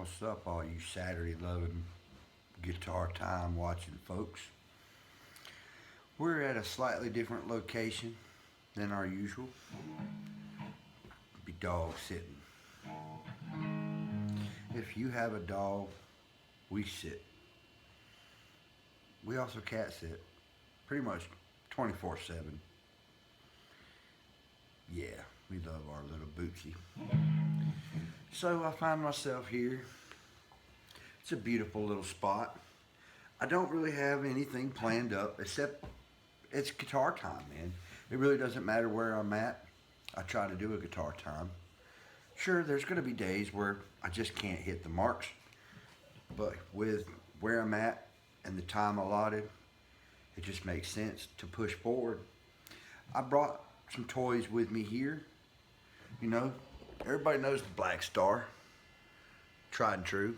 What's up, all you Saturday loving guitar time watching folks? We're at a slightly different location than our usual. Be dog sitting. If you have a dog, we sit. We also cat sit pretty much 24/7. Yeah, we love our little Bootsy. So I find myself here. It's a beautiful little spot. I don't really have anything planned up except it's guitar time, man. It really doesn't matter where I'm at. I try to do a guitar time. Sure, there's going to be days where I just can't hit the marks, but with where I'm at and the time allotted, it just makes sense to push forward. I brought some toys with me here. You know, everybody knows the Black Star, tried and true.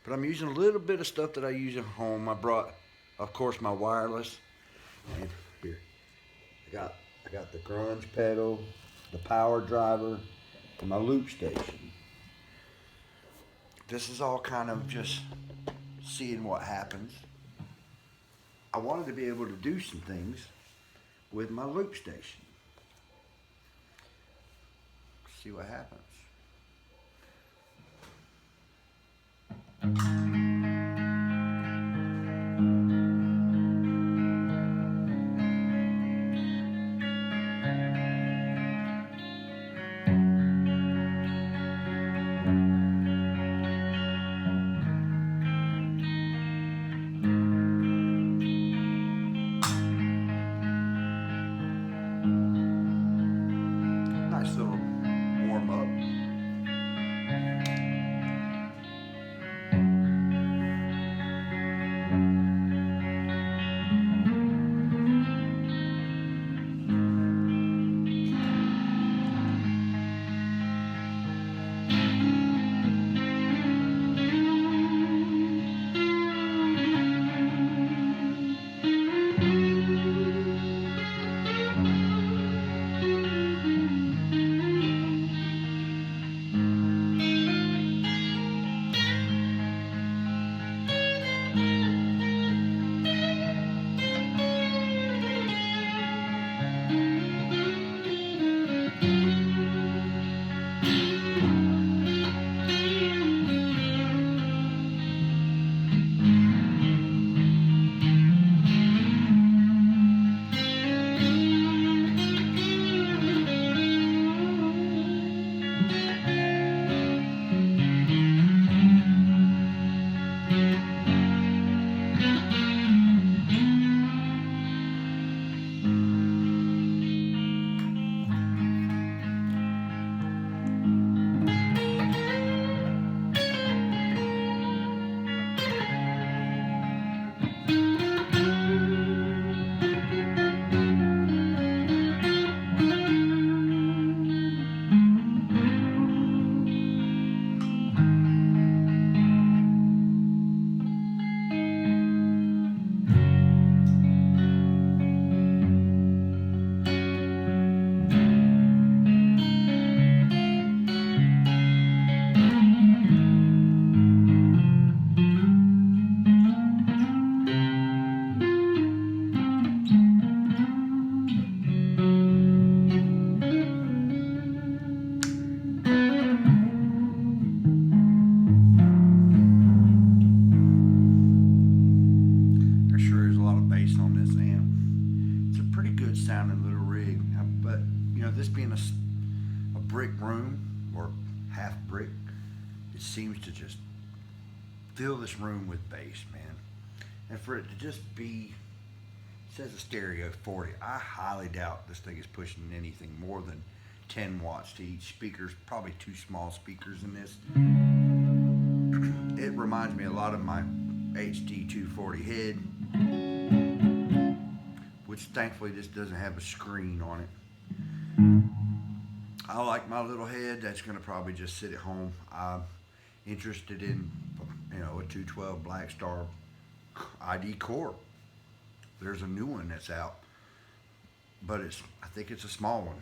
But I'm using a little bit of stuff that I use at home. I brought, of course, my wireless. And here, I got the grunge pedal, the power driver, and my loop station. This is all kind of just seeing what happens. I wanted to be able to do some things with my loop station. See what happens. Nice little warm up. There sure is a lot of bass on this amp. It's a pretty good sounding little rig, but you know, this being a brick room or half brick, it seems to just fill this room with bass, man. And for it to just be, it says a stereo 40. I highly doubt this thing is pushing anything more than 10 watts to each speaker. Probably two small speakers in this. It reminds me a lot of my HD 240 head, which thankfully this doesn't have a screen on it. I like my little head that's gonna probably just sit at home. I'm interested in, you know, a 212 Black Star ID Core. There's a new one that's out, but I think it's a small one.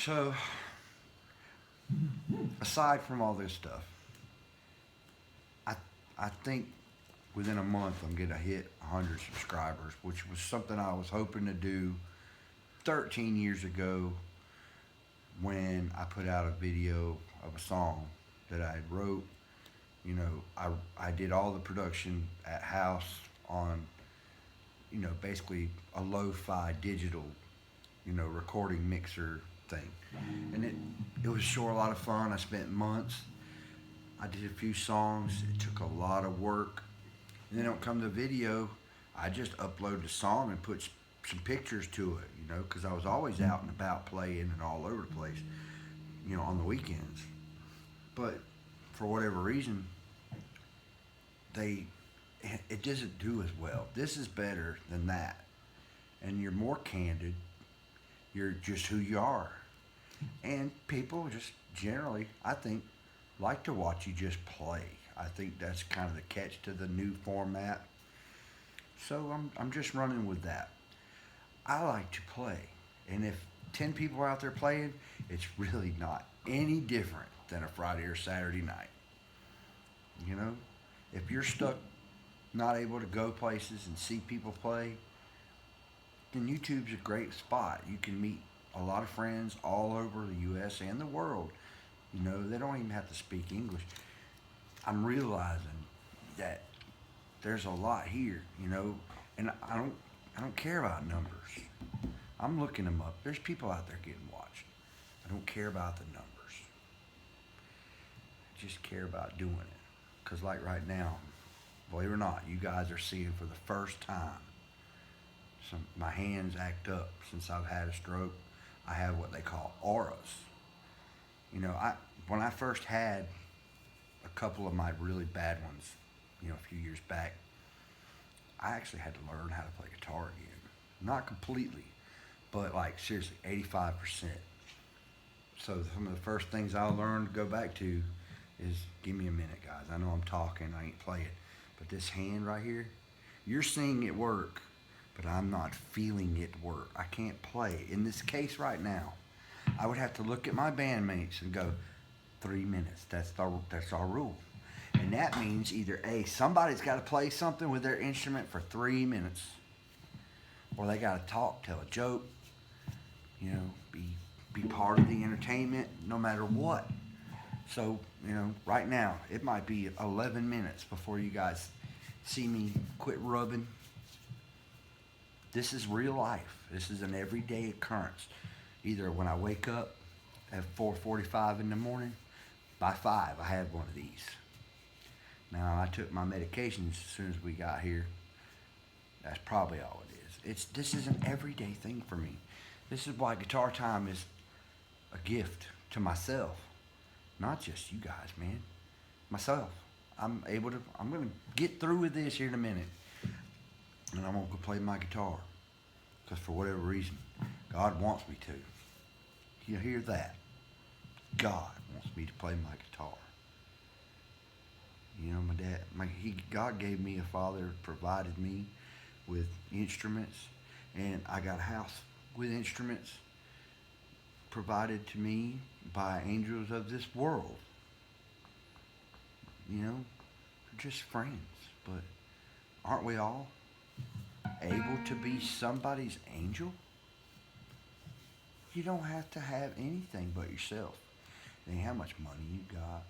So, aside from all this stuff, I I think within a month I'm gonna hit 100 subscribers, which was something I was hoping to do 13 years ago when I put out a video of a song that I had wrote. You know, I did all the production at house on, basically a lo-fi digital, recording mixer thing. And it was sure a lot of fun. I spent months. I did a few songs. It took a lot of work. And then when it come to video, I just upload the song and put some pictures to it, because I was always out and about playing and all over the place, on the weekends. But for whatever reason, it doesn't do as well. This is better than that. And you're more candid. You're just who you are. And people just generally, I think, like to watch you just play. I think that's kind of the catch to the new format. So I'm just running with that. I like to play. And if 10 people are out there playing, it's really not any different than a Friday or Saturday night. If you're stuck not able to go places and see people play, then YouTube's a great spot. You can meet a lot of friends all over the U.S. and the world. They don't even have to speak English. I'm realizing that there's a lot here, and I don't care about numbers. I'm looking them up. There's people out there getting watched. I don't care about the numbers. I just care about doing it. Because like right now, believe it or not, you guys are seeing for the first time, my hands act up since I've had a stroke. I have what they call auras. When I first had a couple of my really bad ones, a few years back, I actually had to learn how to play guitar again. Not completely, but like seriously, 85%. So some of the first things I learned to go back to is, give me a minute, guys. I know I'm talking, I ain't playing. But this hand right here, you're seeing it work, but I'm not feeling it work. I can't play. In this case right now, I would have to look at my bandmates and go, 3 minutes. That's our rule. And that means either A, somebody's got to play something with their instrument for 3 minutes, or they got to talk, tell a joke, be part of the entertainment, no matter what. So, right now, it might be 11 minutes before you guys see me quit rubbing. This is real life. This is an everyday occurrence. Either when I wake up at 4:45 in the morning, by 5, I have one of these. Now, I took my medications as soon as we got here. That's probably all it is. This is an everyday thing for me. This is why guitar time is a gift to myself. Not just you guys, man. Myself. I'm going to get through with this here in a minute. And I'm going to go play my guitar. Because for whatever reason, God wants me to. You hear that? God wants me to play my guitar. My dad, God gave me a father, provided me with instruments. And I got a house with instruments provided to me by angels of this world. They're just friends, but aren't we all able to be somebody's angel? You don't have to have anything but yourself. It ain't how much money you got.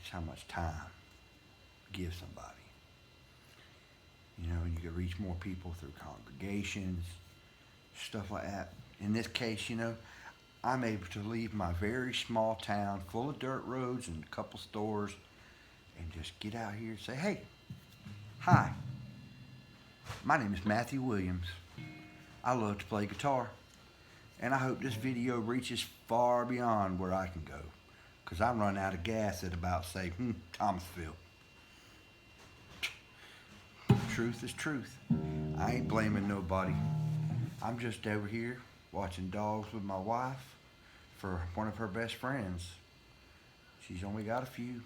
It's how much time you give somebody. You can reach more people through congregations, stuff like that. In this case, I'm able to leave my very small town full of dirt roads and a couple stores and just get out here and say, hey, hi, my name is Matthew Williams. I love to play guitar. And I hope this video reaches far beyond where I can go. Because I'm running out of gas at about, say, Thomasville. Truth is truth. I ain't blaming nobody. I'm just over here watching dogs with my wife for one of her best friends. She's only got a few.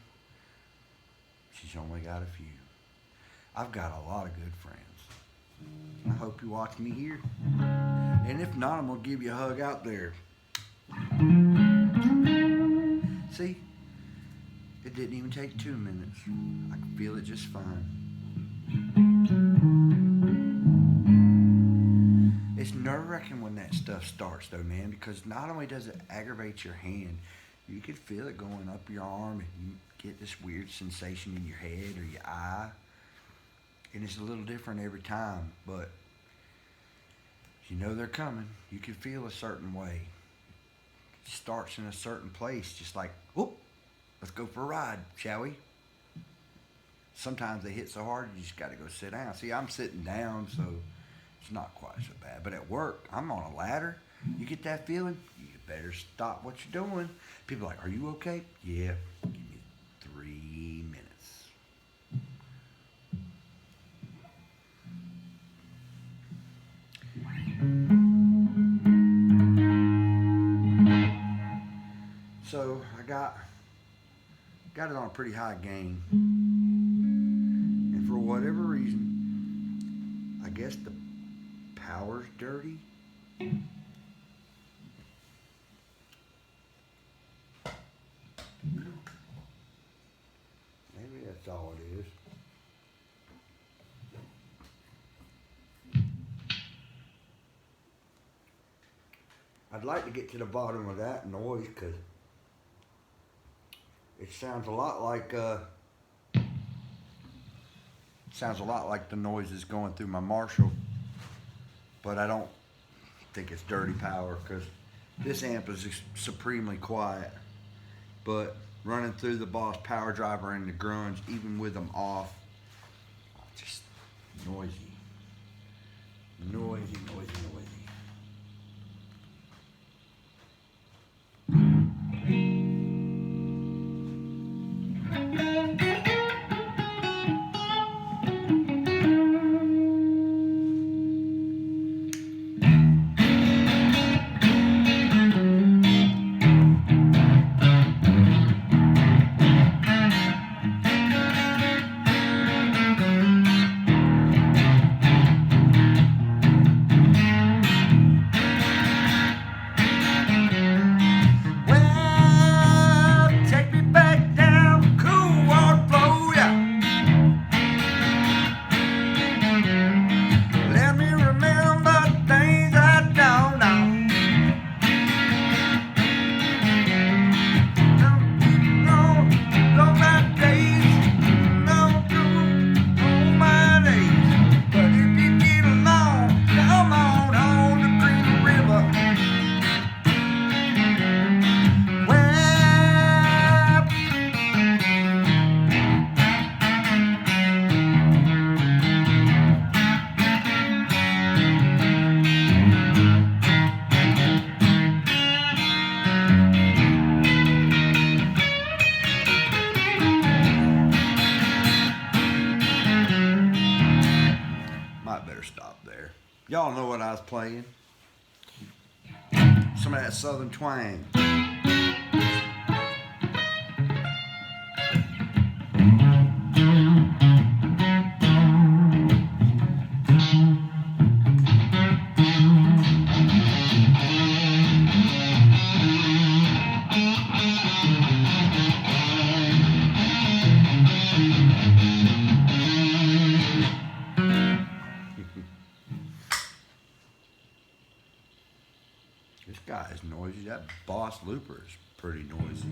I've got a lot of good friends. I hope you watch me here. And if not, I'm going to give you a hug out there. See? It didn't even take 2 minutes. I can feel it just fine. It's nerve-wracking when that stuff starts though, man, because not only does it aggravate your hand, you can feel it going up your arm and you get this weird sensation in your head or your eye. And it's a little different every time, but you know they're coming. You can feel a certain way. It starts in a certain place, just like, whoop, let's go for a ride, shall we? Sometimes they hit so hard, you just got to go sit down. See, I'm sitting down, so it's not quite so bad. But at work, I'm on a ladder. You get that feeling, you better stop what you're doing. People are like, are you okay? Yeah, give me 3 minutes. So I got it on a pretty high gain. And for whatever reason, I guess the power's dirty. Maybe that's all it is. I'd like to get to the bottom of that noise because it sounds a lot like the noises going through my Marshall, but I don't think it's dirty power because this amp is supremely quiet. But running through the Boss Power Driver and the grunge, even with them off, just noisy. Y'all know what I was playing. Some of that Southern twang. This guy is noisy. That Boss Looper is pretty noisy.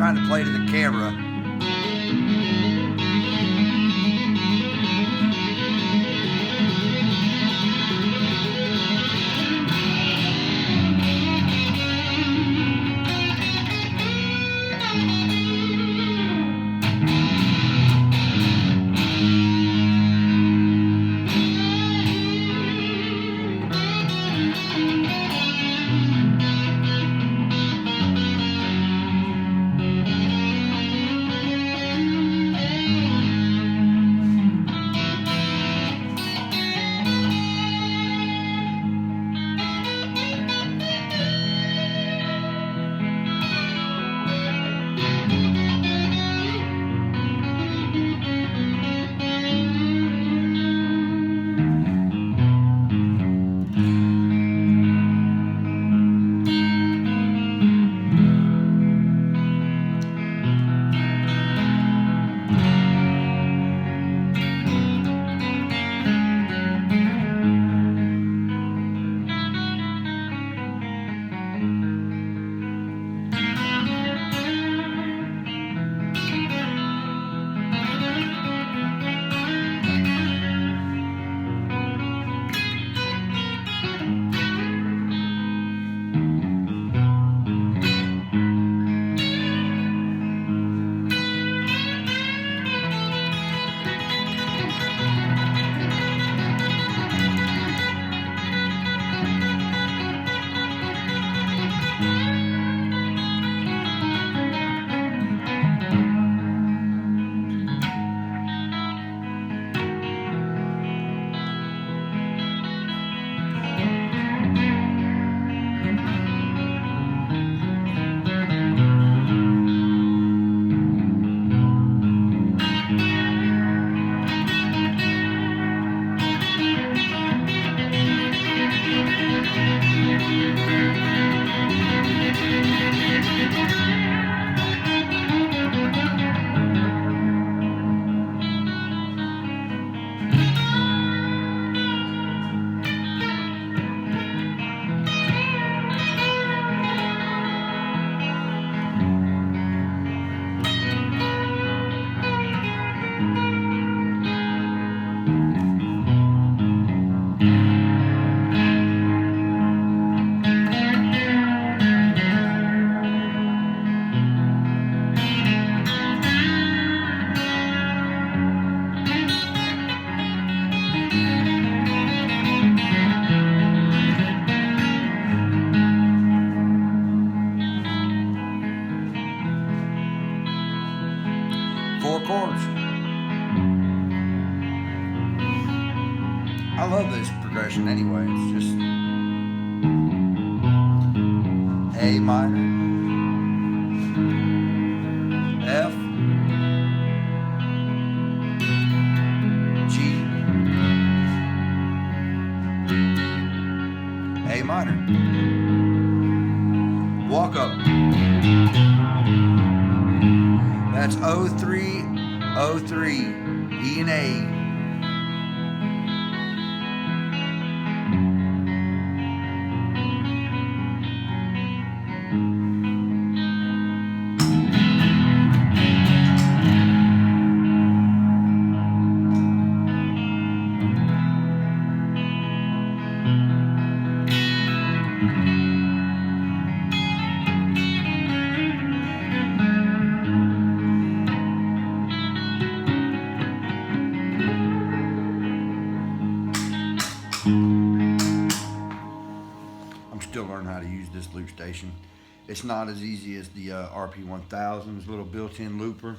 trying to play to the camera. Four chords. I love this progression anyway. It's just A minor, F, G, A minor. Walk up. That's O3, O3, E and A. Still learning how to use this loop station. It's not as easy as the RP1000's little built-in looper.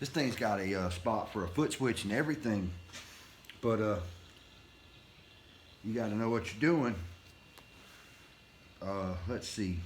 This thing's got a spot for a foot switch and everything, but you got to know what you're doing. Let's see.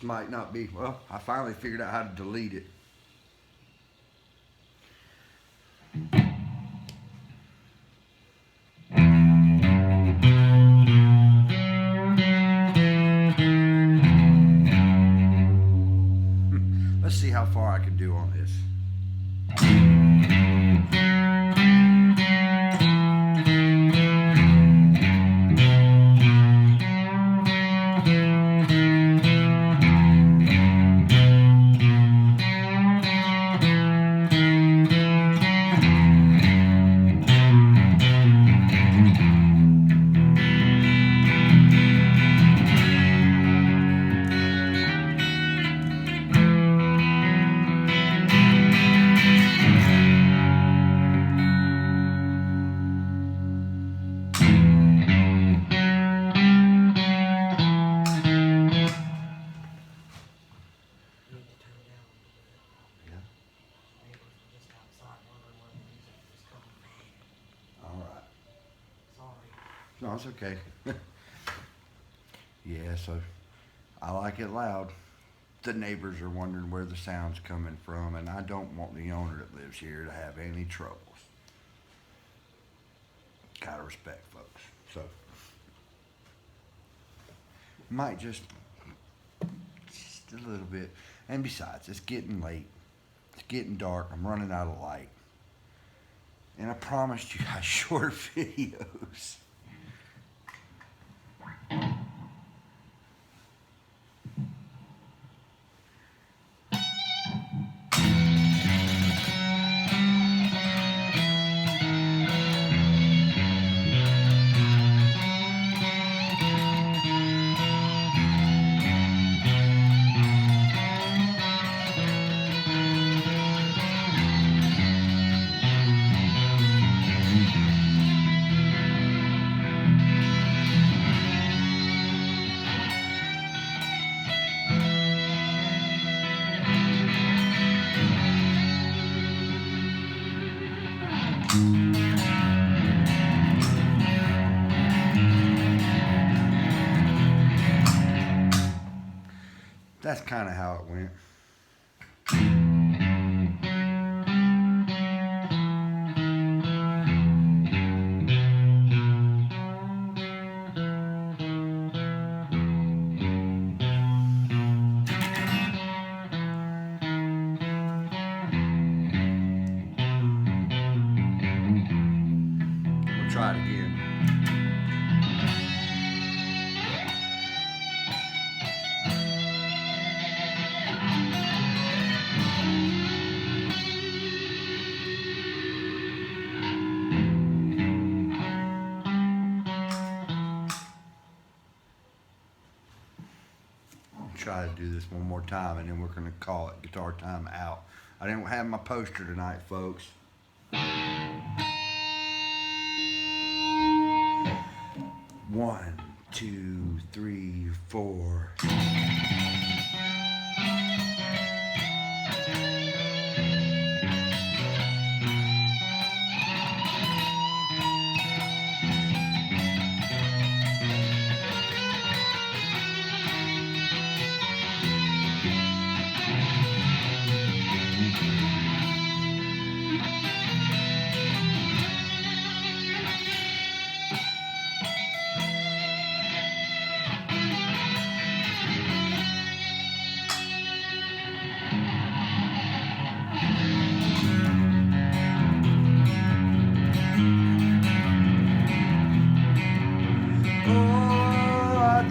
might not be, well, I finally figured out how to delete it. Let's see how far I can do on this. No, it's okay. Yeah, so I like it loud. The neighbors are wondering where the sound's coming from, and I don't want the owner that lives here to have any troubles. Gotta respect folks. So, might just a little bit. And besides, it's getting late. It's getting dark. I'm running out of light. And I promised you guys short videos. That's kind of how it went. We'll try it again. Try to do this one more time, and then we're going to call it Guitar Time out. I didn't have my poster tonight, folks. 1, 2, 3, 4.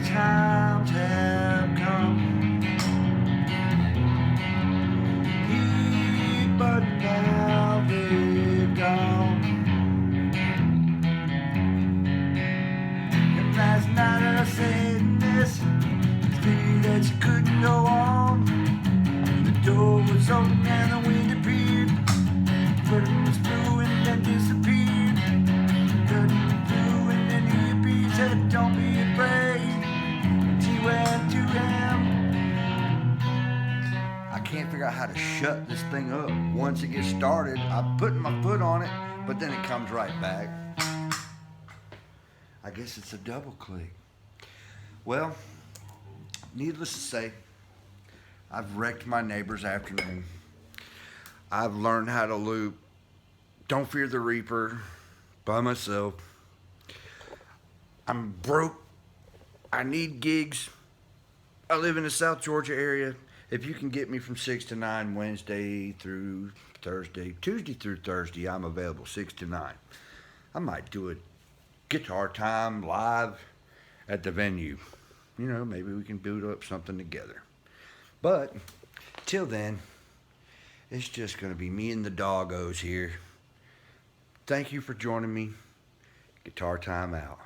Times have come, but now they're gone. And last night I said this, figured that you couldn't go on. The door was open and the wind appeared. Curtain was blue and then disappeared. Curtain was blue and then the hippie said, "Don't be afraid." Went to him. I can't figure out how to shut this thing up. Once it gets started, I'm putting my foot on it, but then it comes right back. I guess it's a double click. Well, needless to say, I've wrecked my neighbor's afternoon. I've learned how to loop Don't Fear the Reaper by myself. I'm broke. I need gigs. I live in the South Georgia area. If you can get me from 6 to 9 Wednesday through Thursday, Tuesday through Thursday, I'm available 6 to 9. I might do a guitar time live at the venue. You know, maybe we can build up something together. But till then, it's just going to be me and the doggos here. Thank you for joining me. Guitar time out.